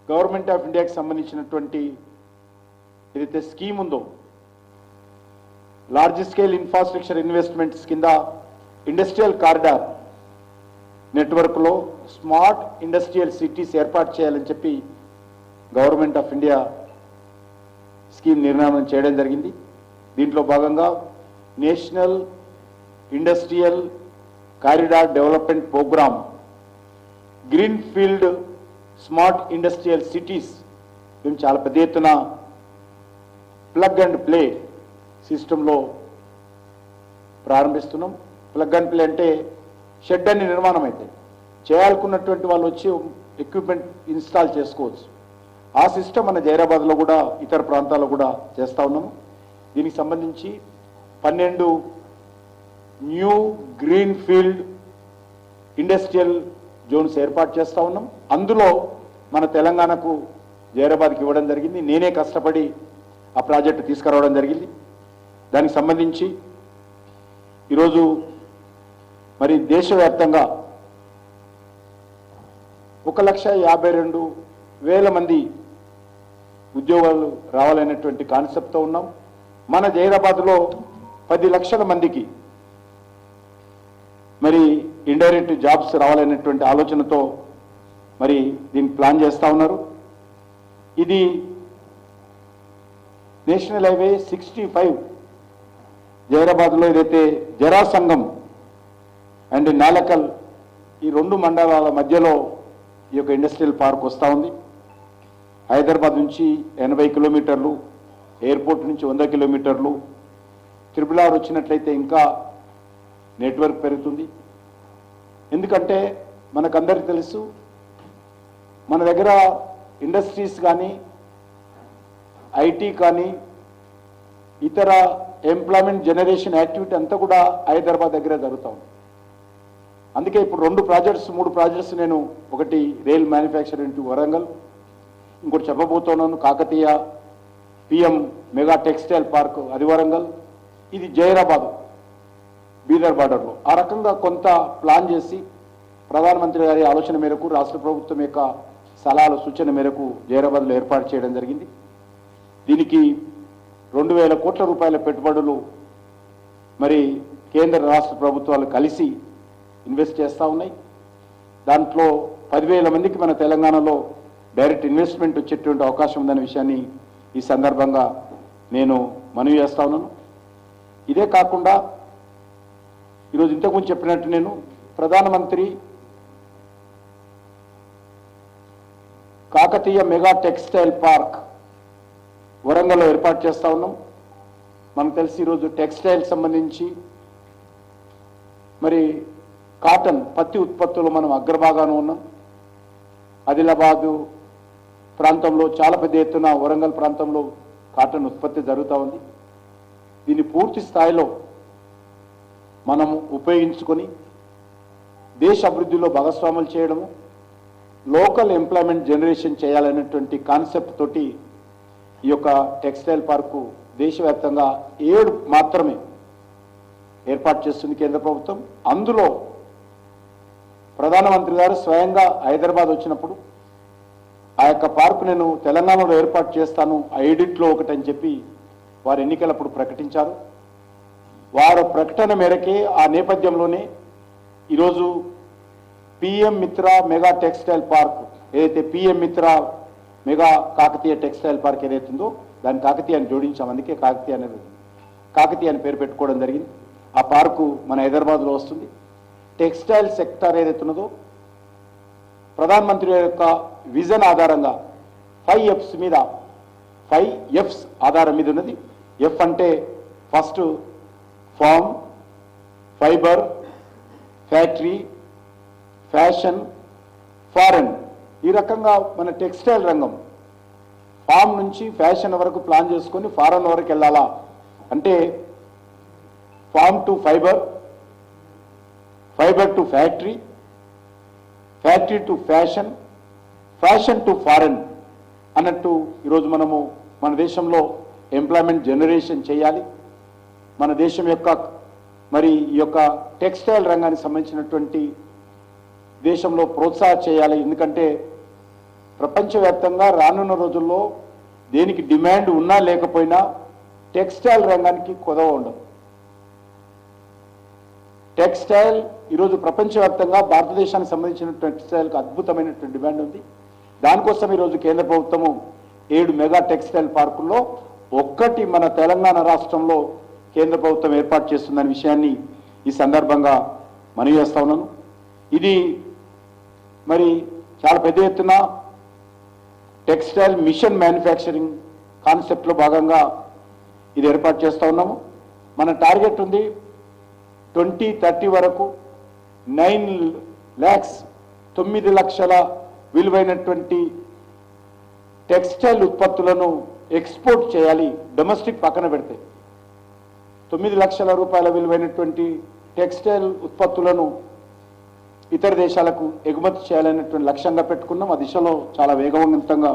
Government of ఇండియాకి సంబంధించినటువంటి ఏదైతే స్కీమ్ ఉందో లార్జ్ స్కేల్ ఇన్ఫ్రాస్ట్రక్చర్ ఇన్వెస్ట్మెంట్స్ కింద ఇండస్ట్రియల్ కారిడార్ నెట్వర్క్లో స్మార్ట్ ఇండస్ట్రియల్ సిటీస్ ఏర్పాటు చేయాలని చెప్పి గవర్నమెంట్ ఆఫ్ ఇండియా స్కీమ్ నిర్మాణం చేయడం జరిగింది. దీంట్లో భాగంగా national industrial corridor development programme green field smart industrial cities మేము చాలా పెద్ద ఎత్తున ప్లగ్ అండ్ ప్లే సిస్టంలో ప్రారంభిస్తున్నాం. ప్లగ్ అండ్ ప్లే అంటే షెడ్ అన్ని నిర్మాణం అయితే చేయాలనుకున్నటువంటి వాళ్ళు వచ్చి ఎక్విప్మెంట్ ఇన్స్టాల్ చేసుకోవచ్చు. ఆ సిస్టమ్ మన జైరాబాద్లో కూడా ఇతర ప్రాంతాల్లో కూడా చేస్తూ ఉన్నాము. దీనికి సంబంధించి 12 new green field industrial Jones ఏర్పాటు చేస్తూ ఉన్నాం. అందులో మన తెలంగాణకు జైరాబాద్కి ఇవ్వడం జరిగింది. నేనే కష్టపడి ఆ ప్రాజెక్టు తీసుకురావడం జరిగింది. దానికి సంబంధించి ఈరోజు మరి దేశవ్యాప్తంగా 1,52,000 మంది ఉద్యోగాలు రావాలనేటువంటి కాన్సెప్ట్తో ఉన్నాం. మన జైరాబాద్లో 10 లక్షల మందికి మరి ఇండైరెక్ట్ జాబ్స్ రావాలనేటువంటి ఆలోచనతో మరి దీన్ని ప్లాన్ చేస్తూ ఉన్నారు. ఇది నేషనల్ హైవే 65 జైరాబాద్లో ఏదైతే జరాసంగం అండ్ నాలకల్ ఈ 2 మండలాల మధ్యలో ఈ యొక్క ఇండస్ట్రియల్ పార్క్ వస్తూ ఉంది. హైదరాబాద్ నుంచి 80 కిలోమీటర్లు, ఎయిర్పోర్ట్ నుంచి 100 కిలోమీటర్లు. RRR వచ్చినట్లయితే ఇంకా నెట్వర్క్ పెరుగుతుంది. ఎందుకంటే మనకందరికీ తెలుసు మన దగ్గర ఇండస్ట్రీస్ కానీ ఐటీ కానీ ఇతర ఎంప్లాయ్మెంట్ జనరేషన్ యాక్టివిటీ అంతా కూడా హైదరాబాద్ దగ్గరే జరుగుతూ ఉంది. అందుకే ఇప్పుడు 3 ప్రాజెక్ట్స్ నేను ఒకటి రైల్ మ్యానుఫ్యాక్చరింగ్ వరంగల్, ఇంకోటి చెప్పబోతున్నాను Kakatiya PM mega textile park అది వరంగల్, ఇది జైరాబాద్ బీదర్ బార్డర్లో. ఆ రకంగా కొంత ప్లాన్ చేసి ప్రధానమంత్రి గారి ఆలోచన మేరకు రాష్ట్ర ప్రభుత్వం యొక్క సలహాల సూచన మేరకు జైరాబాద్లో ఏర్పాటు చేయడం జరిగింది. దీనికి 2,000 కోట్ల రూపాయల పెట్టుబడులు మరి కేంద్ర రాష్ట్ర ప్రభుత్వాలు కలిసి ఇన్వెస్ట్ చేస్తూ ఉన్నాయి. దాంట్లో 10,000 మందికి మన తెలంగాణలో డైరెక్ట్ ఇన్వెస్ట్మెంట్ వచ్చేటువంటి అవకాశం ఉందనే విషయాన్ని ఈ సందర్భంగా నేను మనవి చేస్తా ఉన్నాను. ఇదే కాకుండా ఈరోజు ఇంతకుముందు చెప్పినట్టు నేను ప్రధానమంత్రి కాకతీయ మెగా టెక్స్టైల్ పార్క్ వరంగల్లో ఏర్పాటు చేస్తూ ఉన్నాం. మనకు తెలిసి ఈరోజు టెక్స్టైల్ సంబంధించి మరి కాటన్ పత్తి ఉత్పత్తులు మనం అగ్రభాగాన ఉన్నాం. ఆదిలాబాదు ప్రాంతంలో చాలా పెద్ద ఎత్తున వరంగల్ ప్రాంతంలో కాటన్ ఉత్పత్తి జరుగుతూ ఉంది. దీన్ని పూర్తి స్థాయిలో మనము ఉపయోగించుకొని దేశ అభివృద్ధిలో భాగస్వాములు చేయడము, లోకల్ ఎంప్లాయ్మెంట్ జనరేషన్ చేయాలనేటువంటి కాన్సెప్ట్ తోటి ఈ యొక్క టెక్స్టైల్ పార్కు దేశవ్యాప్తంగా 7 మాత్రమే ఏర్పాటు చేస్తుంది కేంద్ర ప్రభుత్వం. అందులో ప్రధానమంత్రి గారు స్వయంగా హైదరాబాద్ వచ్చినప్పుడు ఆ యొక్క పార్కు నేను తెలంగాణలో ఏర్పాటు చేస్తాను 5ట్లో ఒకటని చెప్పి వారు ఎన్నికలప్పుడు ప్రకటించారు. వారి ప్రకటన మేరకే ఆ నేపథ్యంలోనే ఈరోజు PM మిత్ర మెగా టెక్స్టైల్ పార్క్ ఏదైతే PM మిత్ర మెగా కాకతీయ టెక్స్టైల్ పార్క్ ఏదైతే ఉందో దాన్ని కాకతీయ అని జోడించాం. అందుకే కాకతీయ అని పేరు పెట్టుకోవడం జరిగింది. ఆ పార్కు మన హైదరాబాద్లో వస్తుంది. టెక్స్టైల్ సెక్టర్ ఏదైతే ఉన్నదో ప్రధానమంత్రి యొక్క విజన్ ఆధారంగా 5 F's ఆధారం మీద ఉన్నది. F అంటే first farm, fibre, factory, fashion, foreign. ఈ రకంగా మన టెక్స్టైల్ రంగం ఫామ్ నుంచి ఫ్యాషన్ వరకు ప్లాన్ చేసుకొని ఫారెన్ వరకు వెళ్ళాలా అంటే farm to fibre, fibre to factory, factory to fashion, fashion to foreign అన్నట్టు ఈరోజు మనము మన దేశంలో ఎంప్లాయ్మెంట్ జనరేషన్ చేయాలి. మన దేశం యొక్క మరి ఈ యొక్క టెక్స్టైల్ రంగానికి సంబంధించినటువంటి దేశంలో ప్రోత్సాహం చేయాలి. ఎందుకంటే ప్రపంచవ్యాప్తంగా రానున్న రోజుల్లో దేనికి డిమాండ్ ఉన్నా లేకపోయినా టెక్స్టైల్ రంగానికి కొదవ ఉండదు. టెక్స్టైల్ ఈరోజు ప్రపంచవ్యాప్తంగా భారతదేశానికి సంబంధించిన టెక్స్టైల్కి అద్భుతమైనటువంటి డిమాండ్ ఉంది. దానికోసం ఈరోజు కేంద్ర ప్రభుత్వము 7 మెగా టెక్స్టైల్ పార్కుల్లో ఒక్కటి మన తెలంగాణ రాష్ట్రంలో కేంద్ర ప్రభుత్వం ఏర్పాటు చేస్తుందనే విషయాన్ని ఈ సందర్భంగా మనవి చేస్తా ఉన్నాను. ఇది మరి చాలా పెద్ద ఎత్తున టెక్స్టైల్ మిషన్ మ్యానుఫ్యాక్చరింగ్ కాన్సెప్ట్లో భాగంగా ఇది ఏర్పాటు చేస్తూ ఉన్నాము. మన టార్గెట్ ఉంది 2030 వరకు 9 లక్షల విలువైనటువంటి టెక్స్టైల్ ఉత్పత్తులను ఎక్స్పోర్ట్ చేయాలి. డొమెస్టిక్ పక్కన పెడితే 9 లక్షల రూపాయల విలువైనటువంటి టెక్స్టైల్ ఉత్పత్తులను ఇతర దేశాలకు ఎగుమతి చేయాలనేటువంటి లక్ష్యంగా పెట్టుకున్నాం. ఆ దిశలో చాలా వేగవంతంగా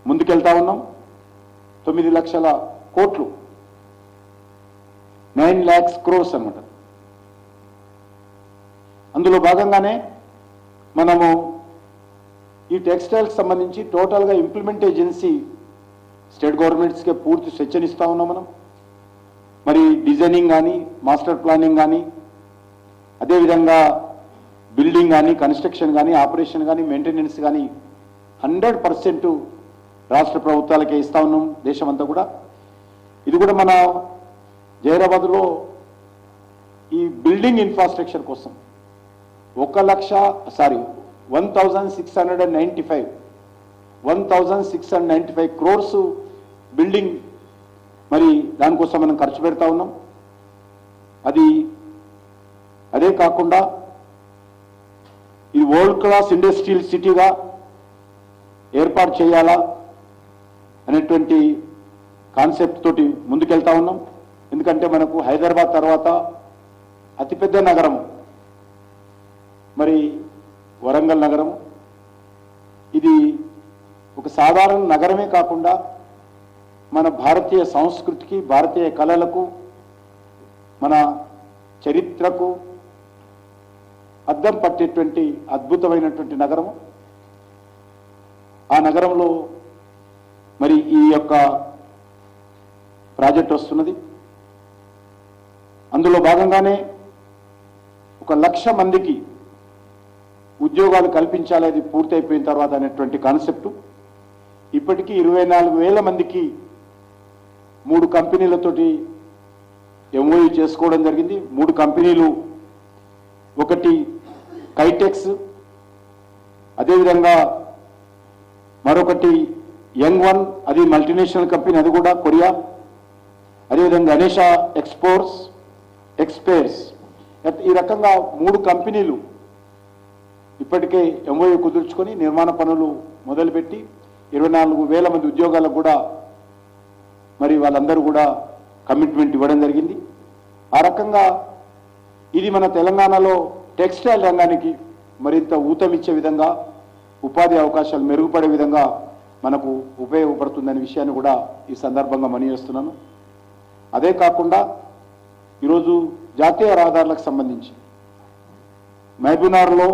ముందుకెళ్తా ఉన్నాం. 9 లక్షల కోట్లు 9 lakhs crores అన్నమాట. అందులో భాగంగానే మనము ఈ టెక్స్టైల్కి సంబంధించి టోటల్గా ఇంప్లిమెంట్ ఏజెన్సీ స్టేట్ గవర్నమెంట్స్కే పూర్తి స్వేచ్ఛనిస్తూ ఉన్నాం మనం. మరి డిజైనింగ్ కానీ, మాస్టర్ ప్లానింగ్ కానీ, అదేవిధంగా బిల్డింగ్ కానీ, కన్స్ట్రక్షన్ కానీ, ఆపరేషన్ కానీ, మెయింటెనెన్స్ కానీ 100% రాష్ట్ర ప్రభుత్వాలకే ఇస్తా ఉన్నాం దేశమంతా కూడా. ఇది కూడా మన జైరాబాద్లో ఈ బిల్డింగ్ ఇన్ఫ్రాస్ట్రక్చర్ కోసం 1695 crores బిల్డింగ్ మరి దానికోసం మనం ఖర్చు పెడతా ఉన్నాం. అదే కాకుండా ఈ వరల్డ్ క్లాస్ ఇండస్ట్రియల్ సిటీగా ఏర్పాటు చేయాలా అనేటువంటి కాన్సెప్ట్ తోటి ముందుకెళ్తా ఉన్నాం. ఎందుకంటే మనకు హైదరాబాద్ తర్వాత అతిపెద్ద నగరం మరి వరంగల్ నగరం. ఇది ఒక సాధారణ నగరమే కాకుండా మన భారతీయ సంస్కృతికి, భారతీయ కళలకు, మన చరిత్రకు అద్దం పట్టేటువంటి అద్భుతమైనటువంటి నగరము. ఆ నగరంలో మరి ఈ యొక్క ప్రాజెక్ట్ వస్తున్నది. అందులో భాగంగానే 1,00,000 మందికి ఉద్యోగాలు కల్పించాలి అది పూర్తయిపోయిన తర్వాత అనేటువంటి కాన్సెప్టు. ఇప్పటికీ 24,000 మందికి 3 కంపెనీలతోటి ఎంఓయూ చేసుకోవడం జరిగింది. 3 కంపెనీలు, ఒకటి కైటెక్స్, అదేవిధంగా మరొకటి యంగ్ వన్, అది మల్టీనేషనల్ కంపెనీ, అది కూడా కొరియా. అదేవిధంగా గణేష ఎక్స్పైర్స్. ఈ రకంగా 3 కంపెనీలు ఇప్పటికే ఎంఓయూ కుదుర్చుకొని నిర్మాణ పనులు మొదలుపెట్టి 24,000 మంది ఉద్యోగాలకు కూడా మరి వాళ్ళందరూ కూడా కమిట్మెంట్ ఇవ్వడం జరిగింది. ఆ రకంగా ఇది మన తెలంగాణలో టెక్స్టైల్ రంగానికి మరింత ఊతమిచ్చే విధంగా, ఉపాధి అవకాశాలు మెరుగుపడే విధంగా మనకు ఉపయోగపడుతుందనే విషయాన్ని కూడా ఈ సందర్భంగా మనవి చేస్తున్నాను. అదే కాకుండా ఈరోజు జాతీయ రహదారులకు సంబంధించి మహబూబ్నగర్లో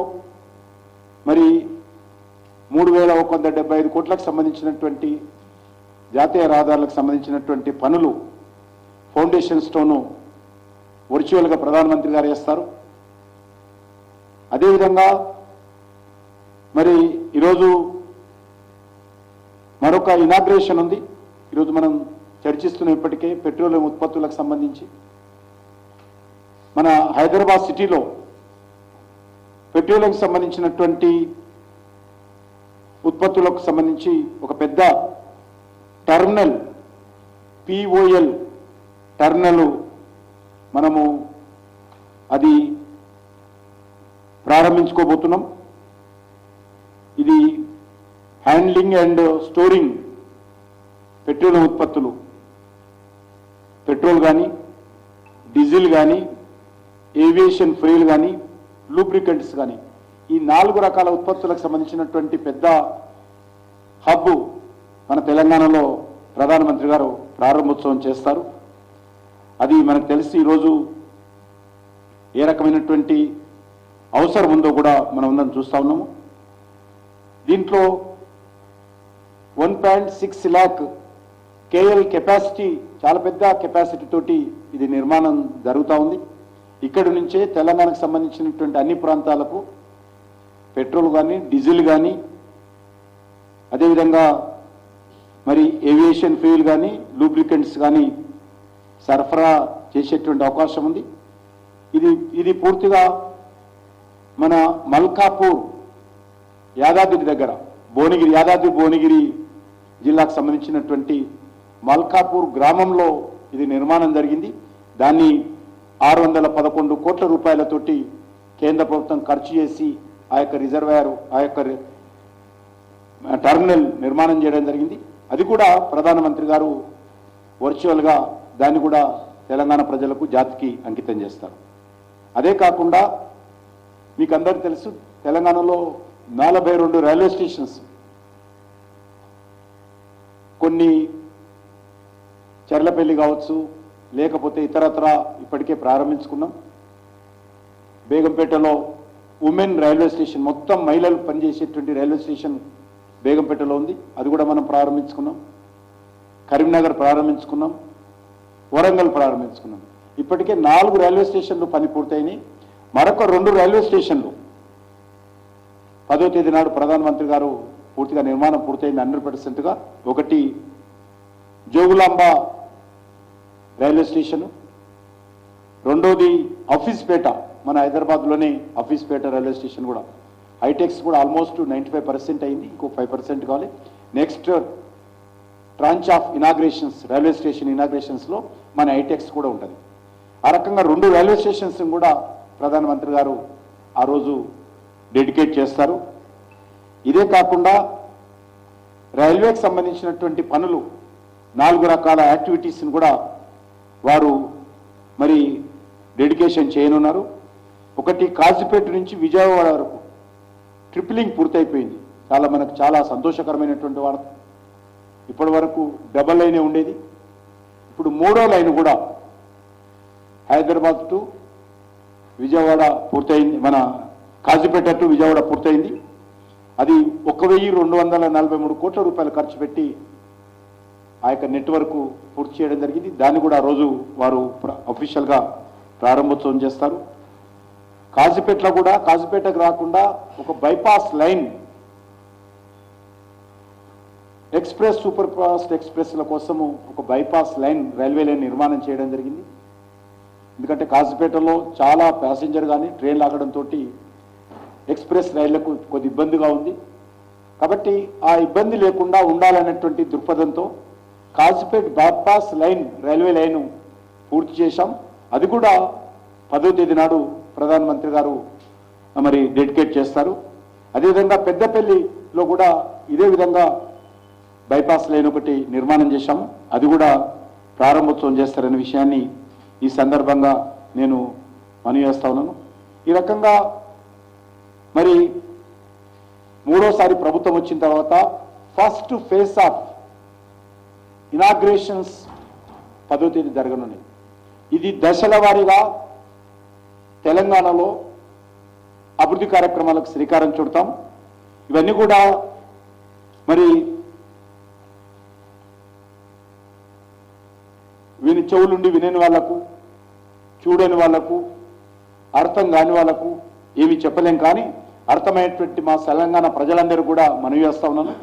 మరి 3,175 కోట్లకు సంబంధించినటువంటి జాతీయ రహదారులకు సంబంధించినటువంటి పనులు ఫౌండేషన్ స్టోను వర్చువల్గా ప్రధానమంత్రి గారు చేస్తారు. అదేవిధంగా మరి ఈరోజు మరొక ఇనాగ్రేషన్ ఉంది. ఈరోజు మనం చర్చిస్తున్న ఇప్పటికే పెట్రోలియం ఉత్పత్తులకు సంబంధించి మన హైదరాబాద్ సిటీలో పెట్రోలియంకి సంబంధించినటువంటి ఉత్పత్తులకు సంబంధించి ఒక పెద్ద టెర్మినల్, పిఓఎల్ టెర్మినల్ మనము అది ప్రారంభించుకోబోతున్నాం. ఇది హ్యాండ్లింగ్ అండ్ స్టోరింగ్ పెట్రోలియం ఉత్పత్తులు, పెట్రోల్ కానీ, డీజిల్ కానీ, ఏవియేషన్ ఫ్యూయల్ కానీ, లూబ్రికెంట్స్ కానీ, ఈ 4 రకాల ఉత్పత్తులకు సంబంధించినటువంటి పెద్ద హబ్ మన తెలంగాణలో ప్రధానమంత్రి గారు ప్రారంభోత్సవం చేస్తారు. అది మనకు తెలిసి ఈరోజు ఏ రకమైనటువంటి అవసరం ఉందో కూడా మనం అందరం చూస్తూ ఉన్నాము. దీంట్లో 1.6 lakh కేఎల్ కెపాసిటీ, చాలా పెద్ద కెపాసిటీ తోటి ఇది నిర్మాణం జరుగుతూ ఉంది. ఇక్కడి నుంచే తెలంగాణకు సంబంధించినటువంటి అన్ని ప్రాంతాలకు పెట్రోల్ కానీ డీజిల్ కానీ అదేవిధంగా మరి ఏవియేషన్ ఫ్యూయల్ కానీ లూబ్రికెంట్స్ కానీ సరఫరా చేసేటువంటి అవకాశం ఉంది. ఇది పూర్తిగా మన మల్కాపూర్ యాదాద్రి దగ్గర యాదాద్రి భువనగిరి జిల్లాకు సంబంధించినటువంటి మల్కాపూర్ గ్రామంలో ఇది నిర్మాణం జరిగింది. దాన్ని 611 కోట్ల రూపాయలతోటి కేంద్ర ప్రభుత్వం ఖర్చు చేసి ఆ యొక్క రిజర్వాయర్, ఆ యొక్క టర్మినల్ నిర్మాణం చేయడం జరిగింది. అది కూడా ప్రధానమంత్రి గారు వర్చువల్గా దాన్ని కూడా తెలంగాణ ప్రజలకు జాతికి అంకితం చేస్తారు. అదే కాకుండా మీకు అందరికీ తెలుసు, తెలంగాణలో 42 రైల్వే స్టేషన్స్, కొన్ని చర్లపల్లి కావచ్చు, లేకపోతే ఇతరత్ర ఇప్పటికే ప్రారంభించుకున్నాం. బేగంపేటలో ఉమెన్ రైల్వే స్టేషన్, మొత్తం మహిళలు పనిచేసేటువంటి రైల్వే స్టేషన్ బేగంపేటలో ఉంది, అది కూడా మనం ప్రారంభించుకున్నాం. కరీంనగర్ ప్రారంభించుకున్నాం, వరంగల్ ప్రారంభించుకున్నాం. ఇప్పటికే 4 రైల్వే స్టేషన్లు పని పూర్తయినాయి. మరొక 2 రైల్వే స్టేషన్లు 10వ తేదీ నాడు ప్రధానమంత్రి గారు పూర్తిగా నిర్మాణం పూర్తయింది 100%గా. ఒకటి జోగులాంబ రైల్వే స్టేషను, రెండోది ఆఫీస్పేట, మన హైదరాబాద్లోనే ఆఫీస్పేట రైల్వే స్టేషన్ కూడా, హైటెక్స్ కూడా ఆల్మోస్ట్ 95% అయింది, ఇంకో 5% కావాలి. Next tranche of inaugurations, railway station ఇనాగ్రేషన్స్లో మన హైటెక్స్ కూడా ఉంటుంది. ఆ రకంగా 2 రైల్వే స్టేషన్స్ కూడా ప్రధానమంత్రి గారు ఆ రోజు డెడికేట్ చేస్తారు. ఇదే కాకుండా రైల్వేకి సంబంధించినటువంటి పనులు 4 రకాల యాక్టివిటీస్ని కూడా వారు మరి డెడికేషన్ చేయనున్నారు. ఒకటి కాజీపేట నుంచి విజయవాడ వరకు ట్రిప్లింగ్ పూర్తయిపోయింది. మనకు చాలా సంతోషకరమైనటువంటి వార్త. ఇప్పటి వరకు డబల్ లైనే ఉండేది, ఇప్పుడు 3వ లైన్ కూడా హైదరాబాద్ టు విజయవాడ పూర్తయింది, మన కాజీపేట టు విజయవాడ పూర్తయింది. అది 1243 కోట్ల రూపాయలు ఖర్చు పెట్టి ఆ యొక్క నెట్వర్క్ పూర్తి చేయడం జరిగింది. దాన్ని కూడా ఆ రోజు వారు అఫీషియల్గా ప్రారంభోత్సవం చేస్తారు. కాజీపేటలో కూడా, కాజీపేటకు రాకుండా ఒక bypass line, express super fast ఎక్స్ప్రెస్ల కోసము ఒక బైపాస్ లైన్, రైల్వే లైన్ నిర్మాణం చేయడం జరిగింది. ఎందుకంటే కాజీపేటలో చాలా ప్యాసింజర్ కానీ ట్రైన్లు ఆగడంతో ఎక్స్ప్రెస్ రైళ్లకు కొద్ది ఇబ్బందిగా ఉంది. కాబట్టి ఆ ఇబ్బంది లేకుండా ఉండాలనేటువంటి దృక్పథంతో Kazipet bypass line, railway line పూర్తి చేశాం. అది కూడా 10వ తేదీ నాడు ప్రధానమంత్రి గారు మరి డెడికేట్ చేస్తారు. అదేవిధంగా పెద్దపల్లిలో కూడా ఇదే విధంగా బైపాస్ లైన్ ఒకటి నిర్మాణం చేశాము, అది కూడా ప్రారంభోత్సవం చేస్తారనే విషయాన్ని ఈ సందర్భంగా నేను మనవి చేస్తా ఉన్నాను. ఈ రకంగా మరి 3వసారి ప్రభుత్వం వచ్చిన తర్వాత ఫస్ట్ ఫేజ్ ఆఫ్ ఇనాగ్రేషన్స్ 10వ తేదీ జరగనున్నాయి. ఇది దశల వారీగా తెలంగాణలో అభివృద్ధి కార్యక్రమాలకు శ్రీకారం చుడతాం. ఇవన్నీ కూడా మరి చెవులుండి వినని వాళ్లకు, చూడని వాళ్లకు, అర్థం కాని వాళ్లకు ఏమి చెప్పలేం. కానీ అర్థమైనటువంటి మా తెలంగాణ ప్రజలందరూ కూడా మనవి చేస్తా ఉన్నాను.